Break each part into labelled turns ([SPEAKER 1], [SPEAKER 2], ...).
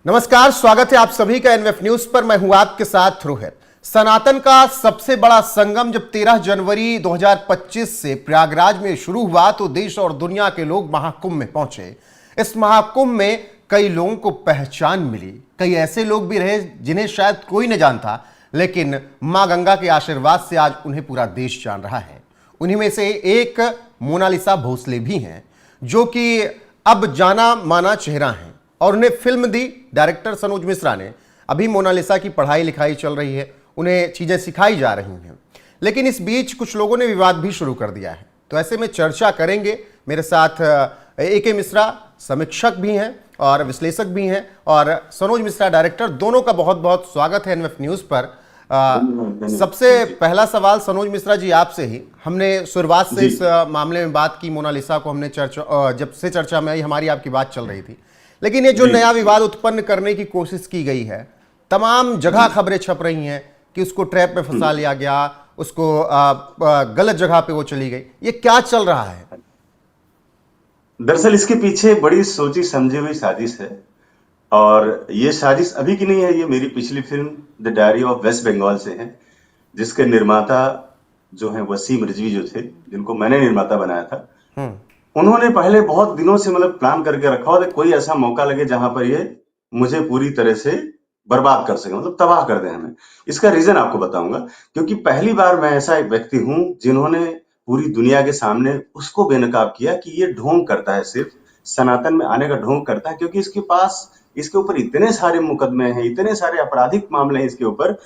[SPEAKER 1] नमस्कार, स्वागत है आप सभी का एनएफ न्यूज पर। मैं हूं आपके साथ रोहित। सनातन का सबसे बड़ा संगम जब 13 जनवरी 2025 से प्रयागराज में शुरू हुआ तो देश और दुनिया के लोग महाकुंभ में पहुंचे। इस महाकुंभ में कई लोगों को पहचान मिली, कई ऐसे लोग भी रहे जिन्हें शायद कोई न जानता, लेकिन मां गंगा के आशीर्वाद से आज उन्हें पूरा देश जान रहा है। उन्हीं में से एक मोनालिसा भोसले भी हैं, जो कि अब जाना माना चेहरा हैं और उन्हें film the director Sanoj Mishra ने। अभी मोनालिसा की पढ़ाई लिखाई चल रही है, उन्हें चीजें सिखाई जा रही हैं, लेकिन इस बीच कुछ लोगों ने विवाद भी शुरू कर दिया है। तो ऐसे में चर्चा करेंगे। मेरे साथ ए.के. मिश्रा समीक्षक भी हैं और विश्लेषक भी हैं, और सनोज मिश्रा डायरेक्टर। दोनों का बहुत बहुत स्वागत है एनएफ न्यूज पर। सबसे पहला सवाल सनोज मिश्रा जी आपसे ही। हमने शुरुआत से इस मामले में बात की, मोनालिसा को हमने जब से चर्चा में आई, हमारी आपकी बात चल रही थी, लेकिन ये जो नया विवाद उत्पन्न करने की कोशिश की गई है, तमाम जगह खबरें छप रही हैं कि उसको ट्रैप में फंसा लिया गया, उसको गलत जगह पे वो चली गई। ये क्या चल रहा है?
[SPEAKER 2] दरअसल इसके पीछे बड़ी सोची समझी हुई साजिश है, और ये साजिश अभी की नहीं है। ये मेरी पिछली film the diary of West Bengal से है, जिसके निर्माता जो हैं वसीम रिजवी जो थे, जिनको मैंने निर्माता बनाया था, उन्होंने पहले बहुत दिनों से मतलब प्लान करके रखा हो कि कोई ऐसा मौका लगे जहां पर ये मुझे पूरी तरह से बर्बाद कर सके, मतलब तबाह कर दे हमें। इसका रीजन आपको बताऊंगा, क्योंकि पहली बार मैं ऐसा एक व्यक्ति हूं जिन्होंने पूरी दुनिया के सामने उसको बेनकाब किया कि ये ढोंग करता है, सिर्फ सनातन में आने का ढोंग करता है, क्योंकि इसके पास इसके ऊपर इतने सारे मुकदमे हैं, इतने सारे आपराधिक मामले हैं इसके ऊपर,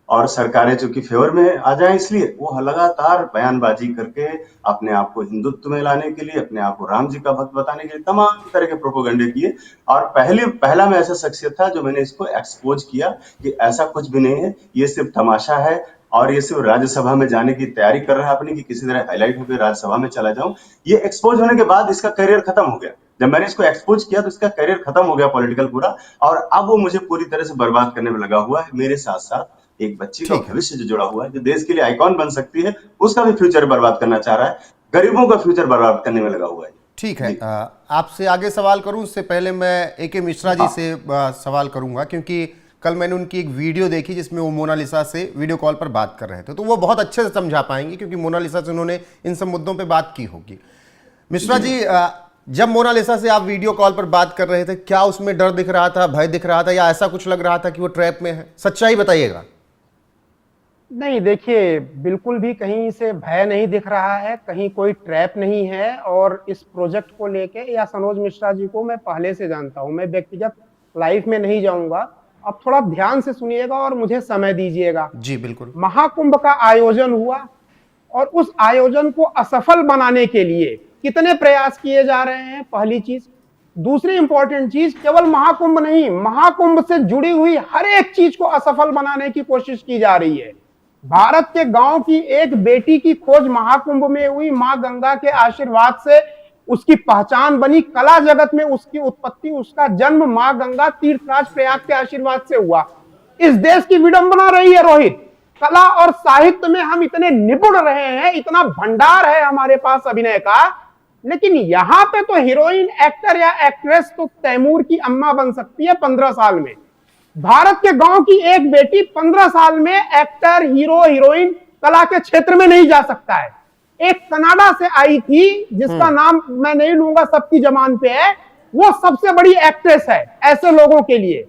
[SPEAKER 2] और सरकारें चूंकि फेवर में आ जाए इसलिए वो लगातार बयानबाजी करके अपने आप को हिंदुत्व में लाने के लिए, अपने आप को राम जी का भक्त बताने के लिए तमाम तरह के प्रोपोगंडे किए। और पहला मैं ऐसा शख्सियत था जो मैंने इसको एक्सपोज किया कि ऐसा कुछ भी नहीं है, ये सिर्फ तमाशा है, और ये सिर्फ राज्यसभा में जाने की तैयारी कर रहा है अपनी, कि किसी तरह हाईलाइट होकर राज्यसभा में चला जाऊं। ये एक्सपोज होने के बाद इसका करियर खत्म हो गया। जब मैंने इसको एक्सपोज किया तो इसका करियर खत्म हो गया पॉलिटिकल पूरा, और अब वो मुझे पूरी तरह से बर्बाद करने में लगा हुआ है। मेरे साथ साथ एक बच्ची का भविष्य जो जुड़ा हुआ है, जो देश के लिए आइकॉन बन सकती है, उसका भी फ्यूचर बर्बाद करना चाह रहा है, गरीबों का फ्यूचर बर्बाद करने में लगा हुआ है।
[SPEAKER 1] ठीक है, आपसे आगे सवाल करूं उससे पहले मैं ए.के. मिश्रा जी से सवाल करूंगा, क्योंकि कल मैंने उनकी एक वीडियो देखी जिसमें वो मोनालिसा से वीडियो कॉल पर बात कर रहे थे, तो वो बहुत अच्छे से समझा पाएंगे, क्योंकि मोनालिसा से उन्होंने इन सब मुद्दों पे बात की होगी। मिश्रा जी, जब मोनालिसा से आप वीडियो कॉल पर बात कर रहे थे, क्या उसमें डर दिख रहा था, भय दिख रहा था, या ऐसा कुछ लग रहा था कि वो ट्रैप में है? सच्चाई बताइएगा।
[SPEAKER 3] नहीं, देखिए, बिल्कुल भी कहीं से भय नहीं दिख रहा है, कहीं कोई ट्रैप नहीं है। और इस प्रोजेक्ट को लेके या सनोज मिश्रा जी को मैं पहले से जानता हूं, मैं व्यक्तिगत लाइफ में नहीं जाऊंगा। अब थोड़ा ध्यान से सुनिएगा और मुझे समय दीजिएगा।
[SPEAKER 1] जी बिल्कुल।
[SPEAKER 3] महाकुंभ का आयोजन हुआ, और उस आयोजन को असफल बनाने के लिए कितने प्रयास किए जा रहे हैं, पहली चीज। दूसरी इंपॉर्टेंट चीज, केवल महाकुंभ नहीं, महाकुंभ से जुड़ी हुई हर एक चीज को असफल बनाने की कोशिश की जा रही है। भारत के गांव की एक बेटी की खोज महाकुंभ में हुई, मां गंगा के आशीर्वाद से उसकी पहचान बनी, कला जगत में उसकी उत्पत्ति, उसका जन्म मां गंगा तीर्थराज प्रयाग के आशीर्वाद से हुआ। इस देश की विडंबना रही है रोहित। कला और साहित्य में हम इतने निपुण रहे हैं, इतना भंडार है हमारे पास अभिनय का, लेकिन यहां पे तो हीरोइन, एक्टर या एक्ट्रेस तो तैमूर की अम्मा बन सकती है 15 साल में। भारत के गांव की एक बेटी 15 साल में एक्टर, हीरो, हीरोइन कला के क्षेत्र में नहीं जा सकता है। एक कनाडा से आई थी जिसका नाम मैं नहीं लूंगा, सबकी जबान पे है, वो सबसे बड़ी एक्ट्रेस है। ऐसे लोगों के लिए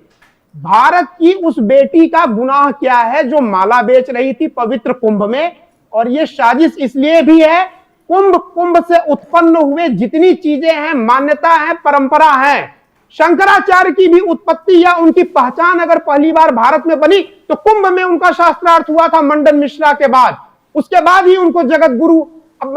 [SPEAKER 3] भारत की उस बेटी का गुनाह क्या है जो माला बेच रही थी पवित्र कुंभ में? और ये साजिश इसलिए भी है, कुंभ से उत्पन्न हुए जितनी चीजें हैं, मान्यता है, परंपरा है, शंकराचार्य की भी उत्पत्ति या उनकी पहचान अगर पहली बार भारत में बनी तो कुंभ में उनका शास्त्रार्थ हुआ था मंडन मिश्रा के बाद। उसके बाद ही उनको जगत गुरु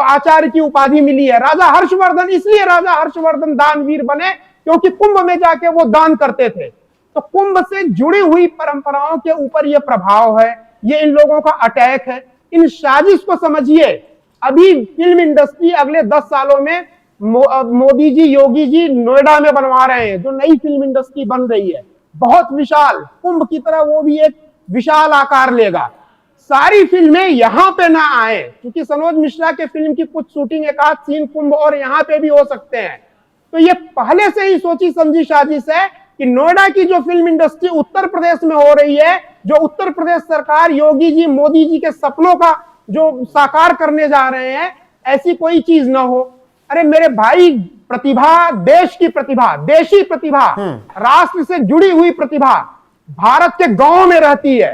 [SPEAKER 3] आचार्य की उपाधि मिली है। राजा हर्षवर्धन, इसलिए राजा हर्षवर्धन दानवीर बने क्योंकि कुंभ में जाके वो दान करते थे। तो कुंभ से जुड़ी हुई परंपराओं के ऊपर ये प्रभाव है, ये इन लोगों का अटैक है। इन साजिश को समझिए। अभी फिल्म इंडस्ट्री अगले 10 सालों में मोदी जी, योगी जी नोएडा में बनवा रहे हैं, जो नई फिल्म इंडस्ट्री बन रही है, बहुत विशाल, कुंभ की तरह वो भी एक विशाल आकार लेगा। सारी फिल्में यहां पे ना आए, क्योंकि सनोज मिश्रा के फिल्म की कुछ शूटिंग, एक आध सीन कुंभ और यहां पे भी हो सकते हैं। तो ये पहले से ही सोची समझी साजिश है कि नोएडा की जो फिल्म इंडस्ट्री उत्तर प्रदेश में हो रही है, जो उत्तर प्रदेश सरकार योगी जी मोदी जी के सपनों का जो साकार करने जा रहे हैं, ऐसी कोई चीज ना हो। अरे मेरे भाई, प्रतिभा, देश की प्रतिभा, देशी प्रतिभा, राष्ट्र से जुड़ी हुई प्रतिभा भारत के गांव में रहती है।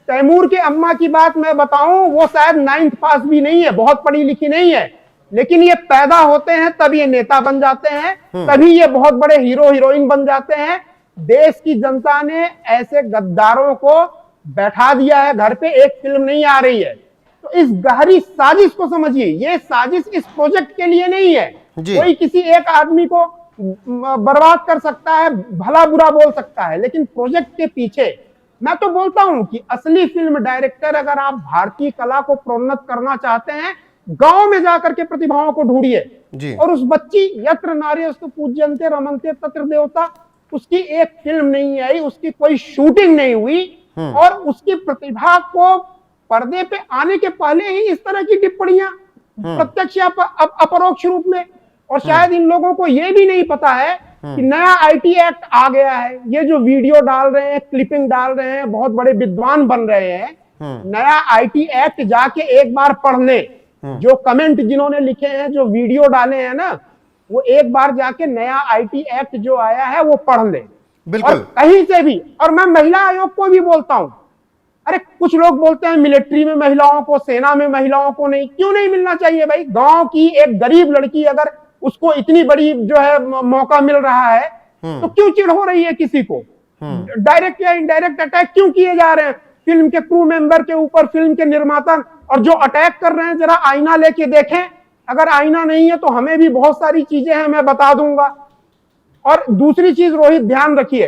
[SPEAKER 3] तैमूर के अम्मा की बात मैं बताऊं, वो शायद 9th पास भी नहीं है, बहुत पढ़ी लिखी नहीं है, लेकिन ये पैदा होते हैं तब ये नेता बन जाते हैं, तभी ये बहुत बड़े हीरो हीरोइन बन जाते हैं। देश की जनता ने ऐसे गद्दारों को बैठा दिया है घर पे, एक फिल्म नहीं आ रही है। तो इस गहरी साजिश को समझिए, ये साजिश इस प्रोजेक्ट के लिए नहीं है। कोई किसी एक आदमी को बर्बाद कर सकता है, भला बुरा बोल सकता है, लेकिन प्रोजेक्ट के पीछे मैं तो बोलता हूं कि असली फिल्म डायरेक्टर, अगर आप भारतीय कला को प्रोन्नत करना चाहते हैं, गांव में जाकर के प्रतिभाओं को ढूंढिए। और उस बच्ची यत्र नार्यस्तु पूज्यन्ते रमन्ते तत्र देवता, उसकी एक फिल्म नहीं आई, उसकी कोई शूटिंग नहीं हुई, और उसकी प्रतिभा को पर्दे पे आने के पहले ही इस तरह की टिप्पणियां प्रत्यक्ष या अपरोक्ष रूप में। और शायद इन लोगों को यह भी नहीं पता है कि नया आईटी एक्ट आ गया है। ये जो वीडियो डाल रहे हैं, क्लिपिंग डाल रहे हैं, बहुत बड़े विद्वान बन रहे हैं, नया आईटी एक्ट जाके एक बार पढ़ ले। जो कमेंट जिन्होंने लिखे हैं, जो वीडियो डाले हैं ना, वो एक बार जाके नया आईटी एक्ट जो आया है वो पढ़ ले। और कहीं से भी, और मैं महिला आयोग को भी बोलता हूं, अरे कुछ लोग बोलते हैं मिलिट्री में महिलाओं को, सेना में महिलाओं को नहीं, क्यों नहीं मिलना चाहिए भाई? गांव की एक गरीब लड़की अगर उसको इतनी बड़ी जो है मौका मिल रहा है, तो क्यों चिढ़ हो रही है किसी को? डायरेक्ट या इनडायरेक्ट अटैक क्यों किए जा रहे हैं फिल्म के क्रू मेंबर के ऊपर, फिल्म के निर्माता? और जो अटैक कर रहे हैं, जरा आईना लेके देखें। अगर आईना नहीं है तो हमें भी बहुत सारी चीजें हैं, मैं बता दूंगा। और दूसरी चीज रोहित, ध्यान रखिए,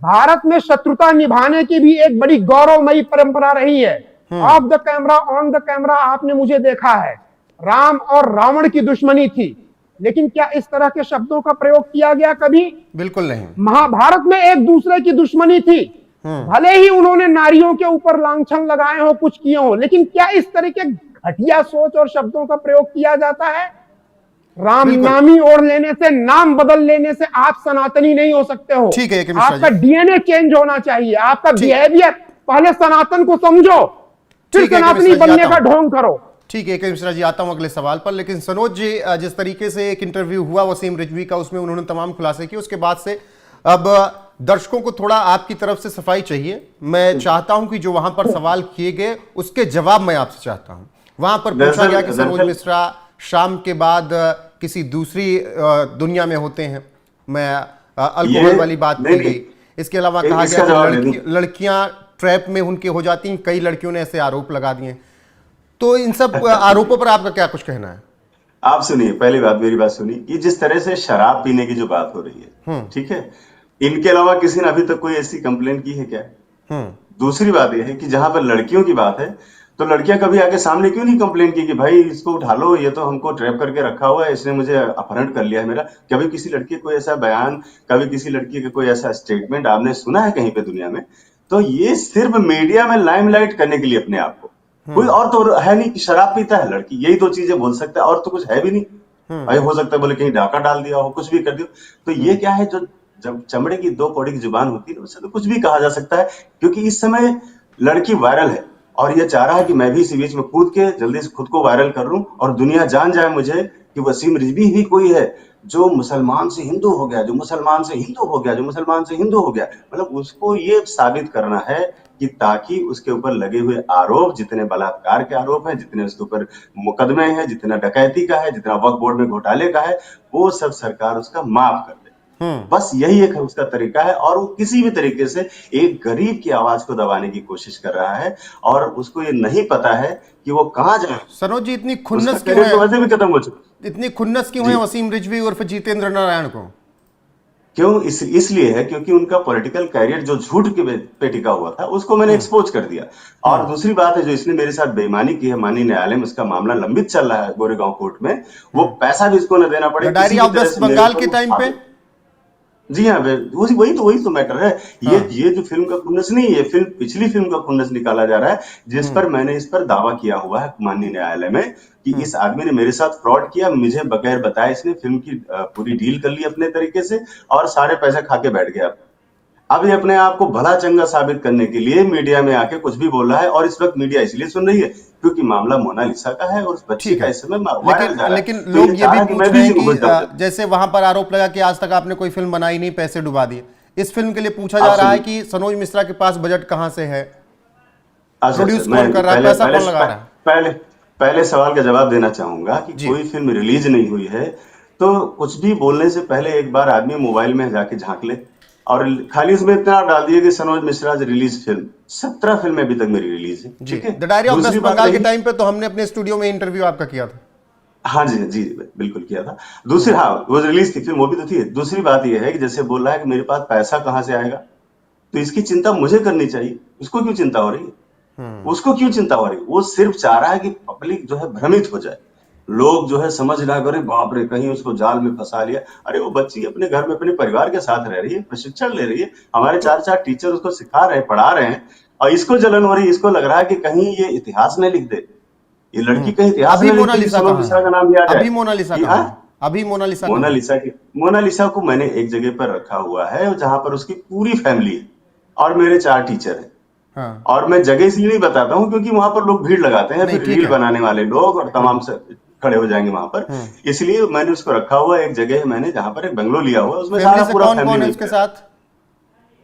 [SPEAKER 3] भारत में शत्रुता निभाने की भी एक बड़ी गौरवमयी परंपरा रही है। Of the camera, on the camera आपने मुझे देखा है। राम और रावण की दुश्मनी थी, लेकिन क्या इस तरह के शब्दों का प्रयोग किया गया कभी?
[SPEAKER 1] बिल्कुल नहीं।
[SPEAKER 3] महाभारत में एक दूसरे की दुश्मनी थी, भले ही उन्होंने नारियों के ऊपर लांछन लगाए हो, कुछ किए हो, लेकिन क्या इस तरह के घटिया सोच और शब्दों का प्रयोग किया जाता है? राम नामी ओढ़ लेने से, नाम बदल लेने से आप सनातनी नहीं हो सकते हो।
[SPEAKER 1] ठीक है,
[SPEAKER 3] आपका डीएनए चेंज होना चाहिए, आपका बिहेवियर, पहले सनातन को समझो, फिर सनातनी बनने का ढोंग करो।
[SPEAKER 1] ठीक है, मिश्रा जी, आता हूं अगले सवाल पर। लेकिन सनोज जी, जिस तरीके से एक इंटरव्यू हुआ वसीम रिजवी का, उसमें उन्होंने तमाम खुलासे किए, उसके बाद से अब दर्शकों को थोड़ा आपकी तरफ से सफाई चाहिए। मैं चाहता हूं कि जो वहां पर सवाल किए गए उसके जवाब मैं आपसे चाहता हूं। वहां पर पूछा गया कि सनोज मिश्रा शाम के बाद किसी दूसरी दुनिया में होते हैं। मैं अल्कोहल वाली बात की गई। इसके अलावा कहा गया कि लड़कियां ट्रैप में उनके हो जाती हैं। कई लड़कियों ने ऐसे आरोप लगा दिए। तो इन सब आरोपों पर आपका क्या कुछ कहना है?
[SPEAKER 2] आप सुनिए, पहली बात, मेरी बात सुनिए कि जिस तरह से शराब पीने की जो बात हो रही है, ठीक है, इनके अलावा किसी ने अभी तक कोई ऐसी कंप्लेंट की है क्या? दूसरी बात यह है कि जहां पर लड़कियों की बात है, तो लड़कियां कभी आके सामने क्यों नहीं कंप्लेन की कि भाई इसको उठा लो, ये तो हमको ट्रैप करके रखा हुआ है, इसने मुझे अपहरण कर लिया है मेरा? कभी किसी लड़की कोई ऐसा बयान, कभी किसी लड़की का कोई ऐसा स्टेटमेंट आपने सुना है कहीं पे दुनिया में? तो ये सिर्फ मीडिया में लाइमलाइट करने के लिए अपने आप को, कोई और तो है नहीं कि शराब पीता है लड़की, यही दो चीजें बोल सकता है, और तो कुछ है भी नहीं। भाई हो सकता है बोले कहीं डाका डाल दिया हो, कुछ भी कर दिया। तो ये क्या है, जो जब चमड़े की दो कौड़ी की जुबान होती है उससे तो कुछ भी कहा जा सकता है। क्योंकि इस समय लड़की वायरल है और ये चाह रहा है कि मैं भी इसी बीच में कूद के जल्दी से खुद को वायरल कर लूं और दुनिया जान जाए मुझे कि वसीम रिजवी ही कोई है जो मुसलमान से हिंदू हो गया, जो मुसलमान से हिंदू हो गया, जो मुसलमान से हिंदू हो गया। मतलब उसको ये साबित करना है कि ताकि उसके ऊपर लगे हुए आरोप, जितने बलात्कार के आरोप हैं, जितने उसके ऊपर मुकदमे हैं, जितना डकैती का है, जितना वक्फ बोर्ड में घोटाले का है, वो सब सरकार उसका माफ कर दे। बस यही एक उसका तरीका है। और वो किसी भी तरीके से एक गरीब की आवाज को दबाने की कोशिश कर रहा है और उसको ये नहीं पता है कि वो कहां जाए।
[SPEAKER 1] सनोज जी, इतनी खुन्नस क्यों है?
[SPEAKER 2] वैसे भी खत्म हो चुका।
[SPEAKER 1] इतनी खुन्नस क्यों है वसीम रिजवी उर्फ जितेंद्र नारायण को?
[SPEAKER 2] क्यों? इसलिए है क्योंकि उनका पॉलिटिकल कैरियर जो झूठ के पे टिका हुआ था उसको मैंने एक्सपोज कर दिया। और दूसरी बात है, जो इसने मेरे साथ बेईमानी की है, माननीय न्यायालय में उसका मामला लंबित चल रहा है गोरेगांव कोर्ट में, वो पैसा भी इसको न देना पड़े।
[SPEAKER 1] डायरी ऑफ वेस्ट बंगाल के टाइम पे
[SPEAKER 2] जी हाँ, वही तो मैटर है। ये जो फिल्म का खुन्नस नहीं है, फिल्म पिछली फिल्म का खुन्नस निकाला जा रहा है, जिस पर मैंने इस पर दावा किया हुआ है माननीय न्यायालय में कि इस आदमी ने मेरे साथ फ्रॉड किया, मुझे बगैर बताए इसने फिल्म की पूरी डील कर ली अपने तरीके से और सारे पैसे खा के बैठ गया। अब ये अपने आप को भला चंगा साबित करने के लिए मीडिया में आके कुछ भी बोल रहा है, और इस वक्त मीडिया इसलिए सुन रही है क्योंकि मामला मोनालिसा का है और उस बच्ची
[SPEAKER 1] ठीक
[SPEAKER 2] का
[SPEAKER 1] है,
[SPEAKER 2] इस समय वायरल जा रहा है।
[SPEAKER 1] लेकिन
[SPEAKER 2] तो
[SPEAKER 1] लोग ये
[SPEAKER 2] चाह
[SPEAKER 1] भी
[SPEAKER 2] रहा है कि
[SPEAKER 1] पूछ
[SPEAKER 2] मैं
[SPEAKER 1] रहे
[SPEAKER 2] भी
[SPEAKER 1] हैं
[SPEAKER 2] इसी में घुस
[SPEAKER 1] कि
[SPEAKER 2] जाऊं।
[SPEAKER 1] जैसे वहां पर आरोप लगा कि आज तक आपने कोई फिल्म बनाई नहीं, पैसे डुबा दिए। इस फिल्म के लिए पूछा जा रहा है कि सनोज मिश्रा के पास बजट कहां से है,
[SPEAKER 2] अच्छा,
[SPEAKER 1] प्रोड्यूस
[SPEAKER 2] मैं
[SPEAKER 1] कौन कर रहा है,
[SPEAKER 2] पहले
[SPEAKER 1] पैसा
[SPEAKER 2] पहले
[SPEAKER 1] कौन लगा रहा है?
[SPEAKER 2] पहले पहले सवाल का जवाब देना चाहूंगा कि
[SPEAKER 1] जी।
[SPEAKER 2] कोई फिल्म रिलीज नहीं हुई है तो कुछ भी बोलने से पहले एक बार आदमी मोबाइल में जाके झांक ले, और खाली उसमें इतना डाल दिए कि सनोज मिश्रा रिलीज फिल्म। 17 फिल्में अभी तक मेरी रिलीज है,
[SPEAKER 1] जी,
[SPEAKER 2] ठीक है।
[SPEAKER 1] द डायरी ऑफ
[SPEAKER 2] दूसरी
[SPEAKER 1] वेस्ट
[SPEAKER 2] बात
[SPEAKER 1] बंगाल के
[SPEAKER 2] रही,
[SPEAKER 1] टाइम पे तो हमने अपने स्टूडियो में इंटरव्यू आपका किया था।
[SPEAKER 2] हाँ जी जी, बिल्कुल किया था। दूसरी, हाँ, वो रिलीज थी फिल्म, वो भी तो थी। दूसरी बात ये है कि जैसे बोल रहा है कि मेरे पास पैसा कहाँ से आएगा, तो इसकी चिंता मुझे करनी चाहिए, उसको क्यों चिंता हो रही है? उसको क्यों चिंता हो रही है? वो सिर्फ चाह रहा है कि पब्लिक जो है भ्रमित हो जाए, लोग जो है समझ ना करें, बाप रे कहीं उसको जाल में फंसा लिया। अरे वो बच्ची अपने घर में अपने परिवार के साथ रह रही है, प्रशिक्षण ले रही है, हमारे
[SPEAKER 1] तो
[SPEAKER 2] 4 टीचर उसको सिखा रहे हैं, पढ़ा रहे हैं, और इसको जलन हो रही है, इसको लग रहा है कि कहीं ये इतिहास न लिख दे, ये लड़की कहीं इतिहास
[SPEAKER 1] अभी
[SPEAKER 2] न लिख दे कि
[SPEAKER 1] मोनालिसा
[SPEAKER 2] सनोज
[SPEAKER 1] कहाँ
[SPEAKER 2] मिश्रा
[SPEAKER 1] है?
[SPEAKER 2] का नाम लिया जाए।
[SPEAKER 1] अभी मोनालिसा
[SPEAKER 2] ये,
[SPEAKER 1] कहाँ
[SPEAKER 2] हाँ,
[SPEAKER 1] है? अभी मोनालिसा कहाँ है?
[SPEAKER 2] मोनालिसा को मैंने एक जगह पर रखा हुआ है जहां पर उसकी पूरी फैमिली है और मेरे 4 टीचर हैं।
[SPEAKER 1] हाँ।
[SPEAKER 2] और मैं जगह इसलिए नहीं बताता हूँ क्योंकि वहां पर लोग भीड़ लगाते हैं,
[SPEAKER 1] नहीं,
[SPEAKER 2] फिर
[SPEAKER 1] ठीक
[SPEAKER 2] रील
[SPEAKER 1] है।
[SPEAKER 2] बनाने वाले लोग और तमाम से खड़े हो जाएंगे वहां पर। इसलिए मैंने उसको रखा हुआ है एक जगह है, मैंने जहां पर एक बंगलो लिया हुआ है, उसमें
[SPEAKER 1] फैमिली
[SPEAKER 2] सारा
[SPEAKER 1] से
[SPEAKER 2] पूरा
[SPEAKER 1] कौन
[SPEAKER 2] फैमिली
[SPEAKER 1] कौन है
[SPEAKER 2] वहीं
[SPEAKER 1] उसके
[SPEAKER 2] पर है।
[SPEAKER 1] साथ?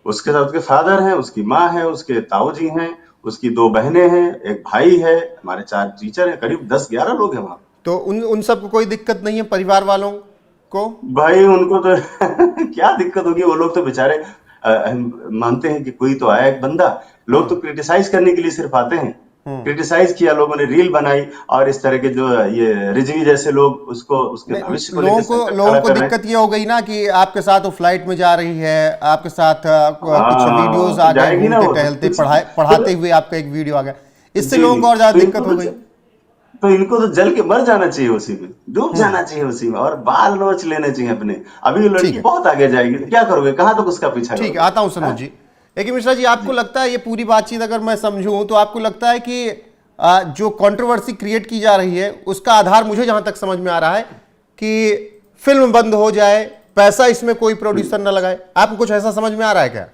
[SPEAKER 2] उसके साथ उसके फादर हैं, उसकी माँ है, उसके ताऊ जी हैं, उसकी 2 बहनें हैं, एक भाई है, हमारे 4 टीचर हैं, करीब 10-11 लोग हैं वहां।
[SPEAKER 1] तो उन उन सबको कोई दिक्कत नहीं है, परिवार वालों को?
[SPEAKER 2] भाई उनको तो क्या दिक्कत होगी, वो लोग तो बेचारे मानते हैं कि कोई तो आया एक बंदा। लोग तो क्रिटिसाइज करने के लिए सिर्फ आते हैं। क्रिटिसाइज किया लोगों ने, रील बनाई, और इस तरह के जो ये रिजवी जैसे लोग उसको उसके
[SPEAKER 1] नहीं,
[SPEAKER 2] भविष्य को लेकर संकट खड़ा कर रहे हैं।
[SPEAKER 1] दिक्कत ये हो गई ना कि आपके साथ वो फ्लाइट में जा रही है, आपके साथ कुछ वीडियोस आ
[SPEAKER 2] तो
[SPEAKER 1] गए,
[SPEAKER 2] जाएगी ना
[SPEAKER 1] घूमते
[SPEAKER 2] वो
[SPEAKER 1] टहलते
[SPEAKER 2] तो
[SPEAKER 1] पढ़ाते हुए आपका एक वीडियो आ गया, इससे
[SPEAKER 2] जी,
[SPEAKER 1] लोगों को और ज्यादा
[SPEAKER 2] तो
[SPEAKER 1] दिक्कत हो गई।
[SPEAKER 2] तो इनको तो जल के मर जाना चाहिए उसी में, डूब जाना चाहिए उसी में, और बाल नोच लेने चाहिए अपने। अभी ये
[SPEAKER 1] ठीक
[SPEAKER 2] लड़की
[SPEAKER 1] है,
[SPEAKER 2] बहुत आगे जाएगी, तो क्या करोगे, कहाँ तक उसका पीछा
[SPEAKER 1] ठीक है,
[SPEAKER 2] करोगे?
[SPEAKER 1] आता हूं सनोज
[SPEAKER 2] हाँ?
[SPEAKER 1] जी। लेकिन मिश्रा जी, आपको लगता है ये पूरी बातचीत अगर मैं समझूं तो आपको लगता है कि जो कंट्रोवर्सी क्रिएट की जा रही है उसका आधार मुझे जहां तक समझ में आ रहा है कि फिल्म बंद हो जाए, पैसा इसमें कोई प्रोड्यूसर न लगाए? आपको कुछ ऐसा समझ में आ रहा है क्या?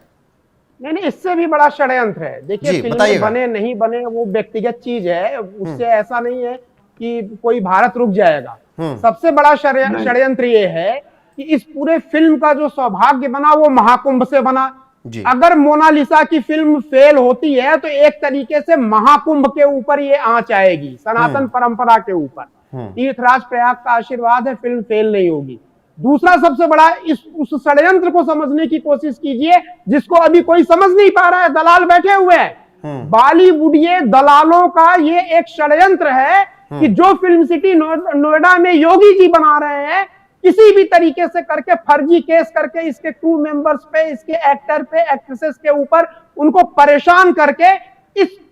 [SPEAKER 3] नहीं, इससे भी बड़ा षड्यंत्र है। देखिए,
[SPEAKER 1] जी,
[SPEAKER 3] फिल्में
[SPEAKER 1] बताइएगा।
[SPEAKER 3] बने नहीं बने वो व्यक्तिगत चीज है, उससे ऐसा नहीं है कि कोई भारत रुक जाएगा। सबसे बड़ा
[SPEAKER 2] नहीं,
[SPEAKER 3] षड्यंत्र ये है कि इस पूरे फिल्म का जो सौभाग्य बना वो महाकुंभ से बना।
[SPEAKER 1] जी।
[SPEAKER 3] अगर मोनालिसा की फिल्म फेल होती है तो एक तरीके से महाकुंभ के ऊपर ये आंच आएगी, सनातन परंपरा के ऊपर। तीर्थराज प्रयाग का आशीर्वाद है, फिल्म फेल नहीं होगी। दूसरा सबसे बड़ा, उस षड्यंत्र को समझने की कोशिश कीजिए जिसको अभी कोई समझ नहीं पा रहा है, दलाल बैठे हुए हैं। बॉलीवुड ये दलालों का ये एक षड्यंत्र है कि जो फिल्म सिटी नोएडा में योगी जी बना रहे हैं, किसी भी तरीके से करके फर्जी केस करके इसके क्रू मेंबर्स पे, इसके एक्टर पे, एक्ट्रेसेस के ऊपर उनको परेशान करके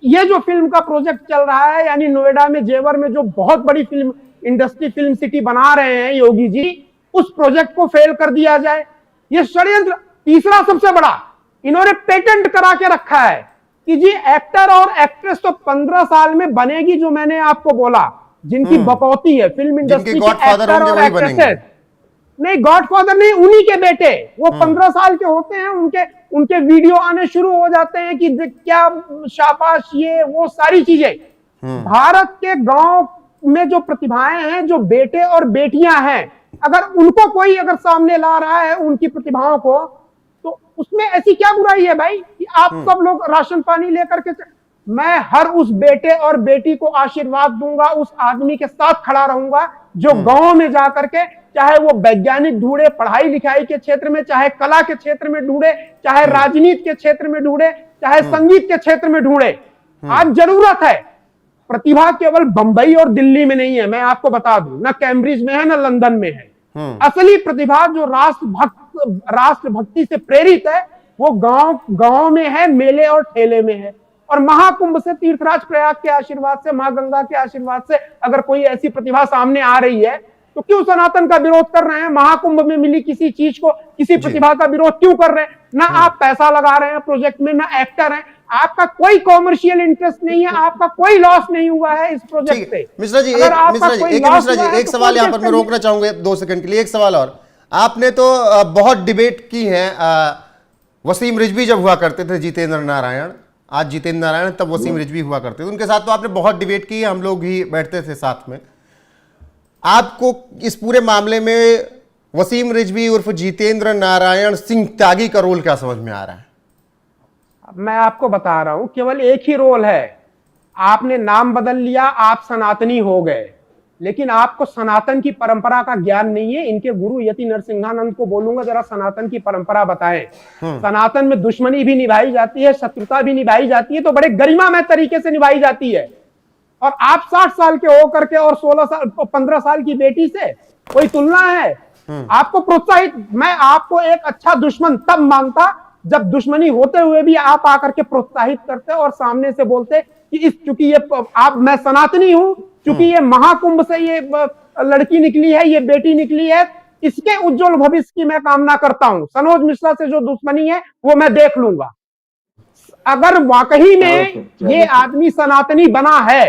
[SPEAKER 3] ये जो फिल्म का प्रोजेक्ट चल रहा है, यानी नोएडा में जेवर में जो बहुत बड़ी फिल्म इंडस्ट्री, फिल्म सिटी बना रहे हैं योगी जी, उस प्रोजेक्ट को फेल कर दिया जाए, ये षड्यंत्र। तीसरा सबसे बड़ा, इन्होंने पेटेंट करा के रखा है कि जी एक्टर और एक्ट्रेस तो 15 साल में बनेगी, जो मैंने आपको बोला, जिनकी बकौती है फिल्म इंडस्ट्री के एक्टर और एक्ट्रेसेस। नहीं, गॉडफादर नहीं, उन्हीं के बेटे, वो 15 साल के होते हैं, उनके वीडियो आने शुरू हो जाते हैं कि क्या शाबाश, ये वो सारी चीजें। भारत के गांव में जो प्रतिभाएं हैं, जो बेटे और बेटियां हैं, अगर उनको कोई अगर सामने ला रहा है उनकी प्रतिभाओं को, तो उसमें ऐसी क्या बुराई है भाई कि आप सब लोग राशन पानी लेकर के। मैं हर उस बेटे और बेटी को आशीर्वाद दूंगा, उस आदमी के साथ खड़ा रहूंगा जो गांव में जाकर के, चाहे वो वैज्ञानिक ढूंढे पढ़ाई लिखाई के क्षेत्र में, चाहे कला के क्षेत्र में ढूंढे, चाहे राजनीति के क्षेत्र में ढूंढे, चाहे संगीत के क्षेत्र में ढूंढे। आज जरूरत है। प्रतिभा केवल बंबई और दिल्ली में नहीं है, मैं आपको बता दूं, ना कैम्ब्रिज में है ना लंदन में है। असली प्रतिभा जो राष्ट्रभक्ति से प्रेरित है, वो गांव में है, मेले और ठेले में है। और महाकुंभ से, तीर्थराज प्रयाग के आशीर्वाद से, मां गंगा के आशीर्वाद से अगर कोई ऐसी प्रतिभा सामने आ रही है तो क्यों सनातन का विरोध कर रहे हैं? महाकुंभ में मिली किसी चीज को, किसी प्रतिभा का विरोध क्यों कर रहे हैं? ना आप पैसा लगा रहे हैं प्रोजेक्ट में, ना एक्टर हैं, आपका कोई कॉमर्शियल इंटरेस्ट नहीं है, आपका कोई लॉस नहीं हुआ है इस प्रोजेक्ट से।
[SPEAKER 1] मिश्रा जी, एक सवाल यहाँ पर मैं रोकना चाहूंगा 2 सेकंड के लिए। एक सवाल और, आपने तो बहुत डिबेट की है, वसीम रिजवी जब हुआ करते थे, जितेंद्र नारायण, आज जितेंद्र नारायण, तब वसीम रिजवी हुआ करते थे, उनके साथ तो आपने बहुत डिबेट की है, हम लोग ही बैठते थे साथ में। आपको इस पूरे मामले में वसीम रिजवी उर्फ जितेंद्र नारायण सिंह त्यागी का रोल क्या समझ में आ रहा है?
[SPEAKER 3] मैं आपको बता रहा हूं, केवल एक ही रोल है। आपने नाम बदल लिया, आप सनातनी हो गए, लेकिन आपको सनातन की परंपरा का ज्ञान नहीं है। इनके गुरु यति नरसिंहानंद को बोलूंगा, जरा सनातन की परंपरा बताएं। सनातन में दुश्मनी भी निभाई जाती है, शत्रुता भी निभाई जाती है, तो बड़े गरिमामय तरीके से निभाई जाती है। और आप 60 साल के हो करके और 15 साल की बेटी से कोई तुलना है? आपको प्रोत्साहित, मैं आपको एक अच्छा दुश्मन तब मानता जब दुश्मनी होते हुए भी आप आकर के प्रोत्साहित करते और सामने से बोलते कि चूंकि ये आप, मैं सनातनी हूं, चूंकि ये महाकुंभ से ये लड़की निकली है, ये बेटी निकली है, इसके उज्जवल भविष्य की मैं कामना करता हूं। सनोज मिश्रा से जो दुश्मनी है वो मैं देख लूंगा। अगर वाकई में ये आदमी सनातनी बना है,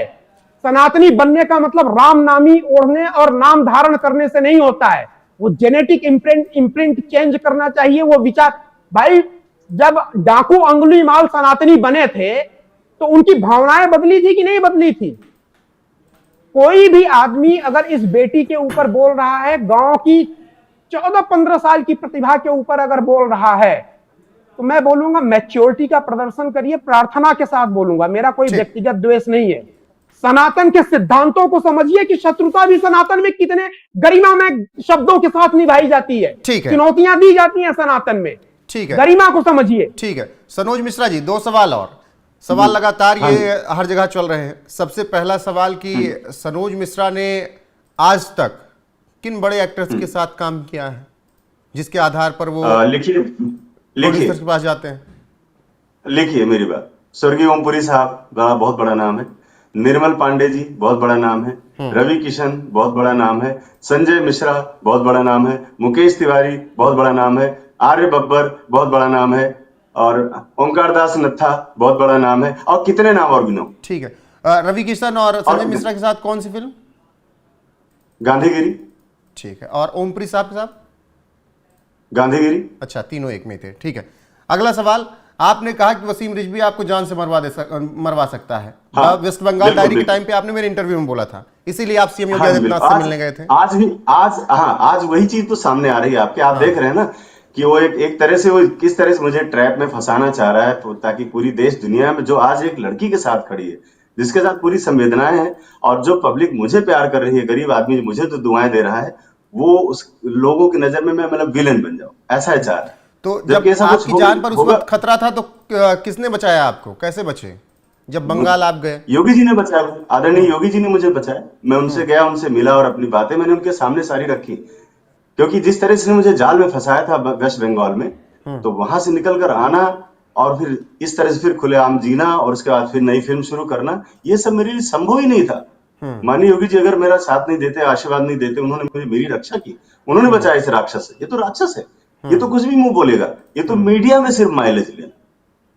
[SPEAKER 3] सनातनी बनने का मतलब राम नामी ओढ़ने और नाम धारण करने से नहीं होता है, वो जेनेटिक इम्प्रिंट चेंज करना चाहिए। वो विचार, भाई जब डाकू अंगुली माल सनातनी बने थे तो उनकी भावनाएं बदली थी कि नहीं बदली थी? कोई भी आदमी अगर इस बेटी के ऊपर बोल रहा है, गांव की 14-15 साल की प्रतिभा के ऊपर अगर बोल रहा है, तो मैं बोलूंगा मैच्योरिटी का प्रदर्शन करिए, प्रार्थना के साथ बोलूंगा, मेरा कोई व्यक्तिगत द्वेष नहीं है। सनातन के सिद्धांतों को समझिए कि शत्रुता भी सनातन में कितने गरिमा में शब्दों के साथ निभाई जाती है, चुनौतियां दी जाती हैं सनातन में,
[SPEAKER 1] ठीक है,
[SPEAKER 3] गरिमा को समझिए।
[SPEAKER 1] ठीक है सनोज मिश्रा जी, 2 सवाल और, सवाल लगातार ये हर जगह चल रहे हैं। सबसे पहला सवाल कि सनोज मिश्रा ने आज तक किन बड़े एक्टर्स के साथ काम किया है जिसके आधार पर वो
[SPEAKER 2] लिखिए
[SPEAKER 1] के पास जाते हैं?
[SPEAKER 2] लिखिए मेरी बात, स्वर्गीय ओमपुरी साहब बहुत बड़ा नाम है, निर्मल पांडे जी बहुत बड़ा नाम है, रवि किशन बहुत बड़ा नाम है, संजय मिश्रा बहुत बड़ा नाम है, मुकेश तिवारी बहुत बड़ा नाम है, आर्य बब्बर बहुत बड़ा नाम है, और ओंकार दास नत्था बहुत बड़ा नाम है, और कितने नाम और गिनो।
[SPEAKER 1] ठीक है, रवि किशन और संजय मिश्रा के साथ कौन सी फिल्म?
[SPEAKER 2] गांधीगिरी।
[SPEAKER 1] ठीक है, और ओमपुरी साहब के साथ?
[SPEAKER 2] गांधीगिरी।
[SPEAKER 1] अच्छा, तीनों एक में थे। ठीक है, अगला सवाल, आपने कहा कि वसीम रिजवी आपको जान से मरवा सकता है।
[SPEAKER 2] हाँ,
[SPEAKER 1] वेस्ट बंगाल डायरी के टाइम पे आपने मेरे इंटरव्यू में बोला था, इसीलिए आप सीएम योगी आदित्यनाथ से मिलने गए थे।
[SPEAKER 2] आज वही चीज तो सामने आ रही है आपके, आप देख रहे हैं ना कि वो एक तरह से, वो किस तरह से मुझे ट्रैप में फंसाना चाह रहा है, तो ताकि पूरी देश दुनिया में जो आज एक लड़की के साथ खड़ी है, जिसके साथ पूरी संवेदनाएं हैं, और जो पब्लिक मुझे प्यार कर रही है, गरीब आदमी मुझे तो दुआएं दे रहा है, वो उस लोगों की नजर में मैं मतलब विलेन बन जाऊं, ऐसा है चाह रहा है।
[SPEAKER 1] तो जब आपकी जान पर उस वक्त खतरा था तो किसने बचाया आपको, कैसे बचे जब बंगाल आप गए?
[SPEAKER 2] योगी जी ने बचाया, आदरणीय योगी जी ने मुझे बचाया। मैं उनसे गया, उनसे मिला, और अपनी बातें मैंने उनके सामने सारी रखी, क्योंकि जिस तरह से मुझे जाल में फंसाया था वेस्ट बंगाल में, तो वहां से निकल कर आना और फिर इस तरह से फिर खुलेआम जीना और उसके बाद फिर नई फिल्म शुरू करना, ये सब मेरे लिए संभव ही नहीं था। माननीय योगी जी अगर मेरा साथ नहीं देते, आशीर्वाद नहीं देते, उन्होंने मेरी रक्षा की, उन्होंने बचाया इस राक्षस से। ये तो राक्षस है, ये तो कुछ भी मुंह बोलेगा, ये तो मीडिया में सिर्फ माइलेज लेना।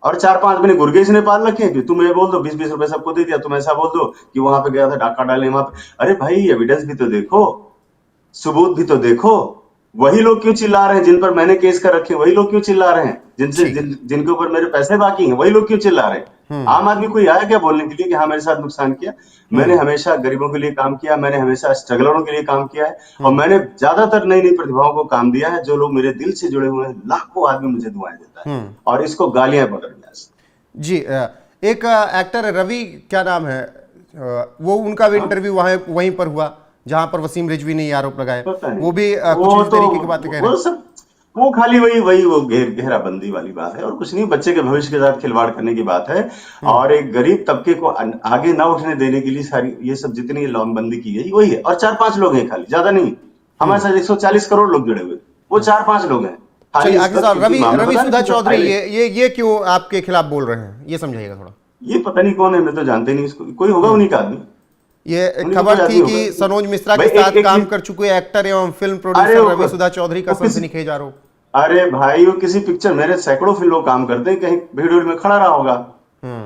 [SPEAKER 2] और 4-5 महीने गुरगेश ने पाल रखे कि तुम ये बोल दो, 20-20 रुपए सबको दे दिया, तुम ऐसा बोल दो कि वहां पे गया था डाका डालने वहां पे। अरे भाई, एविडेंस भी तो देखो, सबूत भी तो देखो। वही लोग क्यों चिल्ला रहे हैं जिन पर मैंने केस कर रखे, वही लोग क्यों चिल्ला रहे हैं जिनके ऊपर मेरे पैसे बाकी हैं, वही लोग क्यों चिल्ला रहे हैं? आम आदमी कोई आया क्या बोलने के लिए कि हाँ मेरे साथ नुकसान किया? मैंने हमेशा गरीबों के लिए काम किया, मैंने हमेशा स्ट्रगलरों के लिए काम किया है, और मैंने ज्यादातर नई नई प्रतिभाओं को काम दिया है, जो लोग मेरे दिल से जुड़े हुए हैं। लाखों आदमी मुझे दुआएं देता है, और इसको गालियां पकड़ गया
[SPEAKER 1] जी। एक एक्टर रवि, क्या नाम है वो, उनका भी इंटरव्यू वहीं पर हुआ जहां पर वसीम रिजवी ने आरोप लगाए, वो भी कुछ इस तरीके की बातें कह रहे हैं।
[SPEAKER 2] वो खाली वही वो घेराबंदी वाली बात है, और कुछ नहीं, बच्चे के भविष्य के साथ खिलवाड़ करने की बात है, और एक गरीब तबके को आगे ना उठने देने के लिए सारी ये सब जितनी लॉन्गबंदी की गई वही है। और 4-5 लोग हैं, खाली, ज्यादा नहीं। हमारे साथ 140 करोड़ लोग जुड़े हुए, वो 4-5 लोग हैं।
[SPEAKER 1] रवि सुधा चौधरी ये क्यों आपके खिलाफ बोल रहे हैं, ये समझाइएगा थोड़ा।
[SPEAKER 2] ये पता नहीं कौन है, मैं तो जानते नहीं इसको, कोई होगा उन्हीं का आदमी।
[SPEAKER 1] ये
[SPEAKER 2] उन्हीं को
[SPEAKER 1] खबर
[SPEAKER 2] तो
[SPEAKER 1] थी
[SPEAKER 2] याद
[SPEAKER 1] कि
[SPEAKER 2] नहीं
[SPEAKER 1] सनोज मिश्रा
[SPEAKER 2] भाई,
[SPEAKER 1] के साथ
[SPEAKER 2] एक
[SPEAKER 1] काम
[SPEAKER 2] चीज-
[SPEAKER 1] कर चुके एक्टर एवं फिल्म
[SPEAKER 2] अरे
[SPEAKER 1] प्रोड्यूसर
[SPEAKER 2] वो-
[SPEAKER 1] रवि सुधा चौधरी का
[SPEAKER 2] वो किसी-
[SPEAKER 1] सनसनीखेज खेज आरोप।
[SPEAKER 2] अरे भाई, वो किसी पिक्चर, मेरे सैकड़ों फिल्मों काम करते हैं, कहीं भीड़ में खड़ा रहा होगा,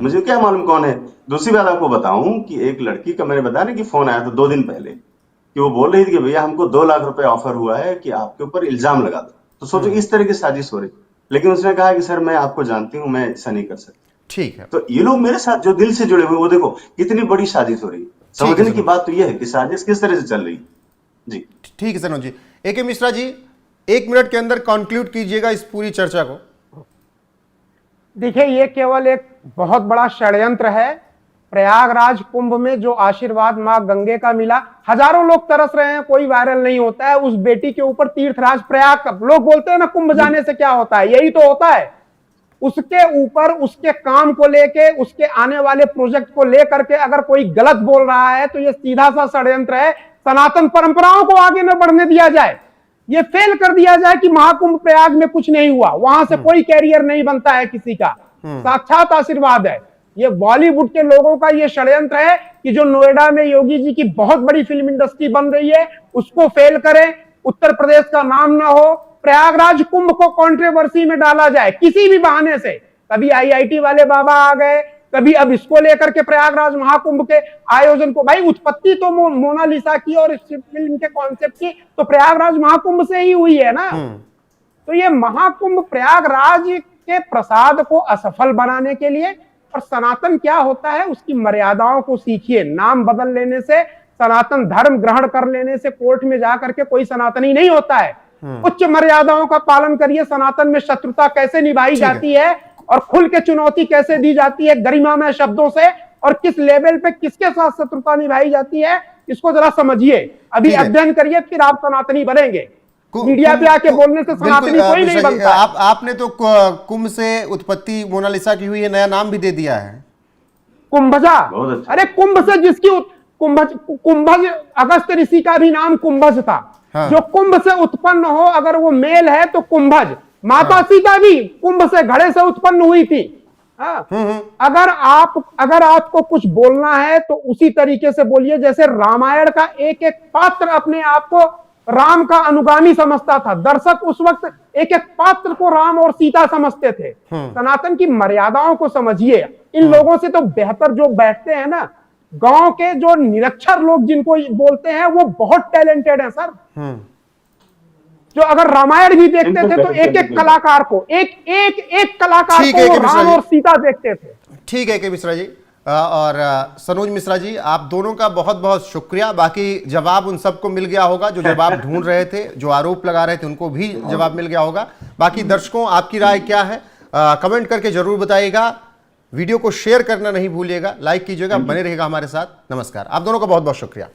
[SPEAKER 2] मुझे क्या मालूम कौन है। दूसरी बात आपको बताऊं कि एक लड़की का मैंने बताया ना कि फोन आया था 2 दिन पहले, कि वो बोल रही थी कि भैया हमको 2 लाख रुपए ऑफर हुआ है कि आपके ऊपर इल्जाम लगा दो। तो सोचो इस तरह की साजिश हो रही। लेकिन उसने कहा कि सर मैं आपको जानती हूँ, मैं ऐसा नहीं कर सकती।
[SPEAKER 1] ठीक है,
[SPEAKER 2] तो ये लोग मेरे साथ जो दिल से जुड़े हुए, वो देखो कितनी बड़ी साजिश हो रही है। समझने की
[SPEAKER 1] सनोज।
[SPEAKER 2] बात तो ये है कि साजिश किस तरह से चल रही है। जी
[SPEAKER 1] ठीक है सनोज जी। AK मिश्रा जी, 1 मिनट के अंदर कंक्लूड कीजिएगा इस पूरी चर्चा को।
[SPEAKER 3] देखिए, ये केवल एक बहुत बड़ा षड्यंत्र है। प्रयागराज कुंभ में जो आशीर्वाद मां गंगे का मिला, हजारों लोग तरस रहे हैं, कोई वायरल नहीं होता है। उस बेटी के ऊपर तीर्थराज प्रयाग का, लोग बोलते हैं ना कुंभ जाने से क्या होता है, यही तो होता है। उसके ऊपर, उसके काम को लेके, उसके आने वाले प्रोजेक्ट को लेकर के अगर कोई गलत बोल रहा है तो ये सीधा सा षड्यंत्र है। सनातन परंपराओं को आगे न बढ़ने दिया जाए, ये फेल कर दिया जाए कि महाकुंभ प्रयाग में कुछ नहीं हुआ, वहां से कोई कैरियर नहीं बनता है किसी का, साक्षात आशीर्वाद है। ये बॉलीवुड के लोगों का ये षड्यंत्र है कि जो नोएडा में योगी जी की बहुत बड़ी फिल्म इंडस्ट्री बन रही है उसको फेल करें, उत्तर प्रदेश का नाम ना हो, प्रयागराज कुंभ को कंट्रोवर्सी में डाला जाए किसी भी बहाने से। कभी IIT वाले बाबा आ गए, कभी अब इसको लेकर के प्रयागराज महाकुंभ के आयोजन को, भाई उत्पत्ति तो मोनालिसा की और इस फिल्म के कॉन्सेप्ट की तो प्रयागराज महाकुंभ से ही हुई है ना। तो ये महाकुंभ प्रयागराज के प्रसाद को असफल बनाने के लिए, और सनातन क्या होता है उसकी मर्यादाओं को सीखिए। नाम बदल लेने से, सनातन धर्म ग्रहण कर लेने से कोर्ट में जाकर के कोई सनातनी नहीं होता है। उच्च मर्यादाओं का पालन करिए। सनातन में शत्रुता कैसे निभाई जाती है और खुल के चुनौती कैसे दी जाती है गरिमामय शब्दों से, और किस लेवल पे किसके साथ शत्रुता निभाई जाती है, इसको जरा समझिए। अभी अध्ययन करिए, फिर आप सनातनी बनेंगे। मीडिया पे आके बोलने से सनातनी कोई नहीं बनता।
[SPEAKER 1] आपने तो कुंभ से उत्पत्ति मोनालिसा की हुई है, नया नाम भी दे दिया है,
[SPEAKER 3] कुंभजा।
[SPEAKER 2] अच्छा।
[SPEAKER 3] अरे कुंभ से जिसकी कुंभज, अगस्त ऋषि का भी नाम कुंभज था।
[SPEAKER 1] हाँ।
[SPEAKER 3] जो कुंभ से उत्पन्न हो, अगर वो मेल है तो कुंभज। माता सीता भी कुंभ से, घड़े से उत्पन्न हुई थी। हाँ। अगर आपको कुछ बोलना है तो उसी तरीके से बोलिए जैसे रामायण का एक एक पात्र अपने आप को राम का अनुगामी समझता था। दर्शक उस वक्त एक एक पात्र को राम और सीता समझते थे। सनातन की मर्यादाओं को समझिए। इन लोगों से तो बेहतर जो बैठते हैं ना, गांव के जो निरक्षर लोग जिनको बोलते हैं, वो बहुत टैलेंटेड हैं सर। जो अगर रामायण भी देखते थे तो एक एक कलाकार को, एक कलाकार
[SPEAKER 1] ठीक है,
[SPEAKER 3] को राम और सीता देखते थे।
[SPEAKER 1] ठीक है AK मिश्रा जी। और सनोज मिश्रा जी, आप दोनों का बहुत बहुत शुक्रिया। बाकी जवाब उन सबको मिल गया होगा जो जवाब ढूंढ रहे थे, जो आरोप लगा रहे थे, उनको भी जवाब मिल गया होगा। बाकी दर्शकों, आपकी राय क्या है कमेंट करके जरूर बताइएगा। वीडियो को शेयर करना नहीं भूलिएगा, लाइक कीजिएगा, बने रहेगा हमारे साथ। नमस्कार, आप दोनों का बहुत बहुत शुक्रिया।